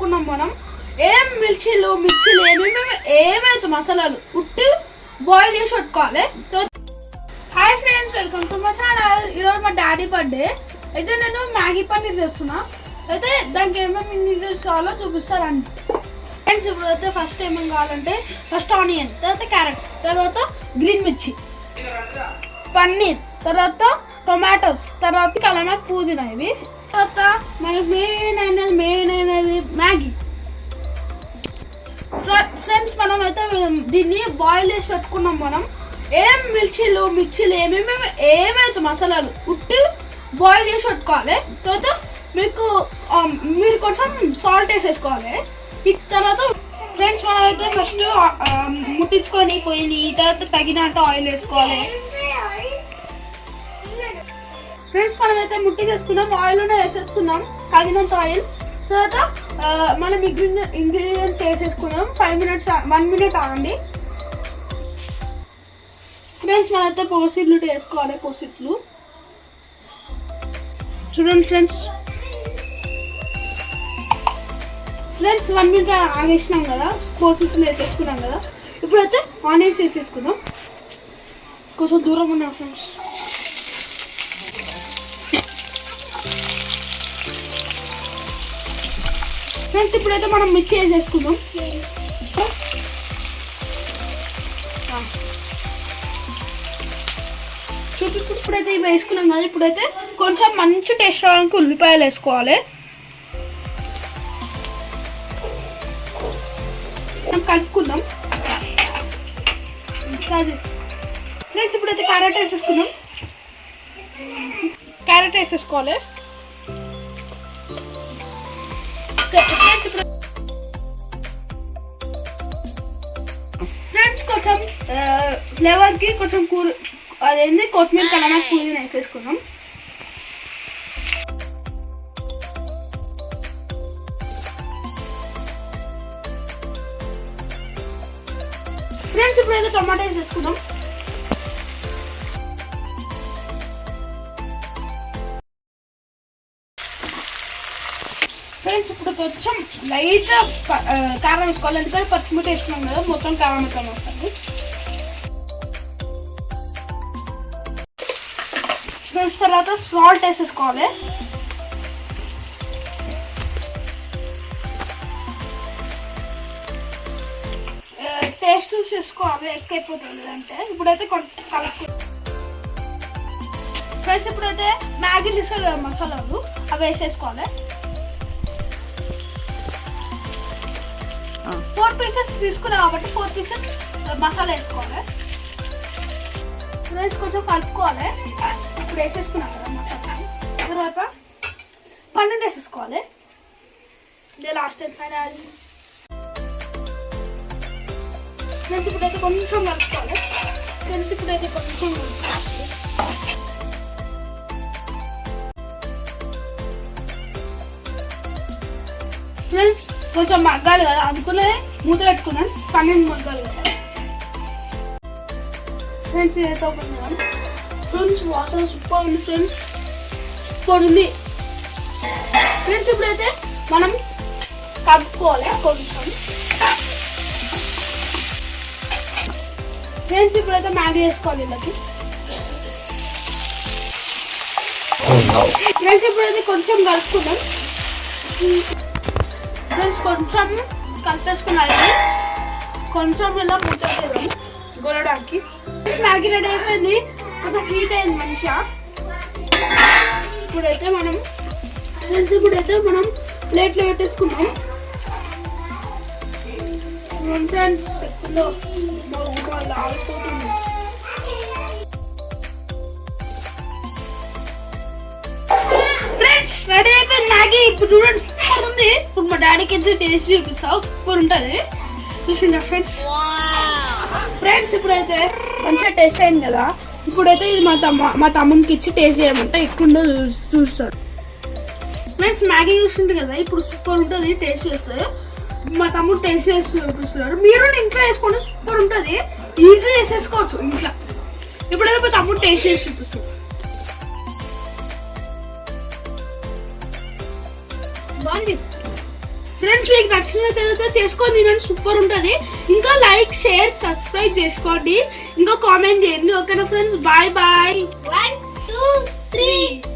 పెట్టుకున్నాం మనం. ఏం మిర్చిలు ఏమైతే మసాలాలు ఉట్టి బాయిల్ చేసి పెట్టుకోవాలి. Hi friends, welcome to my channel. ఈరోజు మా డాడీ బర్త్డే అయితే నేను మ్యాగీ పన్నీర్ చేస్తున్నా. అయితే దానికి ఏమేమి ఇంగ్రీడియంట్స్ కావాలో చూపిస్తారండి ఫ్రెండ్స్. ఇప్పుడు అయితే ఫస్ట్ ఏమేమి కావాలంటే ఫస్ట్ ఆనియన్, తర్వాత క్యారెట్, తర్వాత గ్రీన్ మిర్చి, పన్నీర్, తర్వాత టొమాటోస్, తర్వాత కలమాక్, పుదీనా, ఇవి తర్వాత మనకి మెయిన్ అయినది మ్యాగీ. ఫ్రెండ్స్ మనం అయితే దీన్ని బాయిల్ చేసి పెట్టుకున్నాం. మనం ఏం మిర్చిలు ఏమైతే మసాలాలు ఉట్టి బాయిల్ చేసి పెట్టుకోవాలి. తర్వాత మీరు కొంచెం సాల్ట్ వేసేసుకోవాలి. తర్వాత ఫ్రెండ్స్ మనం అయితే ఫస్ట్ ముట్టించుకొని పోయింది, తర్వాత తగినట్టు ఆయిల్ వేసుకోవాలి. ఫ్రెండ్స్ మనం అయితే ముట్టించేసుకున్నాం, ఆయిల్లోనే వేసేసుకున్నాం తగినంత ఆయిల్. తర్వాత మనం ఇంగ్రీడియంట్స్ వేసేసుకున్నాం. 1 minute ఆగండి ఫ్రెండ్స్. మనమైతే పోసిట్లు వేసుకోవాలి. పోసిట్లు చూడండి ఫ్రెండ్స్. 1 minute ఆగేసినాం కదా, పోసిట్లు వేసేసుకున్నాం కదా. ఇప్పుడైతే ఆనియన్స్ వేసేసుకున్నాం. కొంచెం దూరం ఉన్నాం ఫ్రెండ్స్. ఫ్రెండ్స్ ఇప్పుడైతే మనం మిర్చి వేసేసుకుందాం. ఇప్పుడైతే ఇవి వేసుకున్నాం కదా. ఇప్పుడైతే కొంచెం మంచి టేస్ట్ రావడానికి ఉల్లిపాయలు వేసుకోవాలి. కలుపుకుందాం ఫ్రెండ్స్. ఇప్పుడైతే క్యారెట్ వేసేసుకుందాం. క్యారెట్ వేసేసుకోవాలి. ఫ్రెండ్స్ కొంచెం ఫ్లేవర్ కి కొంచెం అదేంటి కొత్తిమీర, కలమాక్, పుదీనా వేసేసుకున్నాం. ఫ్రెండ్స్ ఇప్పుడైతే టమాటా వేసేసుకుందాం. ఫ్రెండ్స్ ఇప్పుడు కొంచెం లైట్గా కారం వేసుకోవాలి, ఎందుకంటే పచ్చిమిర్చి వేసుకున్నాం కదా, మొత్తం కారం మొత్తం వస్తుంది. ఫ్రెండ్స్ తర్వాత సాల్ట్ వేసేసుకోవాలి. టేస్ట్ చూసుకోవాలి, ఎక్కువైపోతుంది అంటే. ఇప్పుడైతే కొంచెం కలుపు. ఫ్రెండ్స్ ఇప్పుడైతే మ్యాగీ మసాలాలు అవి వేసేసుకోవాలి. 4 pieces తీసుకున్నాం కాబట్టి 4 pieces మసాలా వేసుకోవాలి. ఫ్రెండ్స్ కొంచెం కలుపుకోవాలి. ఇప్పుడు వేసేసుకున్నాం కదా మసాలా. తర్వాత పన్నీర్ వేసేసుకోవాలి. ఇదే లాస్ట్ టైం ఫైనల్. ఫ్రెండ్స్ ఇప్పుడైతే కొంచెం కలుపుకోవాలి. ఫ్రెండ్స్ ఇప్పుడైతే కొంచెం ఫ్రెండ్స్ కొంచెం మగ్గాలి కదా, అందుకునే మూత పెట్టుకున్నాను. పన్నీర్ మగ్గాలి కదా ఫ్రెండ్స్. ఇదైతే ఓపెన్ చేద్దాం. ఫ్రెండ్స్ వాసన సూపర్ ఉంది ఫ్రెండ్స్, సూపర్ ఉంది ఫ్రెండ్స్. ఇప్పుడైతే మనం కలుపుకోవాలి కొంచెం. ఫ్రెండ్స్ ఇప్పుడైతే మ్యాగీ వేసుకోవాలి వీళ్ళకి. ఫ్రెండ్స్ ఇప్పుడైతే కొంచెం కలుపుకుందాం. ఫ్రెండ్స్ కొంచెం కలిపేసుకున్నాయి, కొంచెం ఇలా మూత చేద్దాం గొలడానికి. మ్యాగీ రెడీ అయిపోయింది, కొంచెం హీట్ అయింది మంచిగా. ఇప్పుడైతే మనం ప్లేట్లో పెట్టేసుకుందాం. ఫ్రెండ్స్ రెడీ అయిపోయింది మ్యాగీ. ఇప్పుడు చూడండి సూపర్ ఉంది. ఇప్పుడు మా డాడీకి ఎంత టేస్ట్ చూపిస్తావు, సూపర్ ఉంటుంది. చూసిందా ఫ్రెండ్స్? ఫ్రెండ్స్ ఇప్పుడైతే మంచిగా టేస్ట్ అయింది కదా. ఇప్పుడైతే ఇది మా తమ్మునికి ఇచ్చి టేస్ట్ చేయమంటే ఎక్కువ చూస్తాడు. ఫ్రెండ్స్ మ్యాగీ చూస్తుంటారు కదా, ఇప్పుడు సూపర్ ఉంటుంది, టేస్ట్ చేస్తుంది. మా తమ్ముడు టేస్ట్ చేసి చూపిస్తున్నారు. మీరు ఇంట్లో వేసుకోండి, సూపర్ ఉంటుంది, ఈజీ చేసేసుకోవచ్చు ఇంట్లో. ఇప్పుడైతే మా తమ్ముడు టేస్ట్ చేసి చూపిస్తారు. బాగుంది ఫ్రెండ్స్ మీకు నచ్చినట్లయితే చేసుకొని తినండి, సూపర్ ఉంటుంది. ఇంకా లైక్ షేర్ సబ్స్క్రైబ్ చేసుకోండి, ఇంకా కామెంట్ చేయండి. ఓకేనా ఫ్రెండ్స్, బాయ్ బాయ్. 1 2 3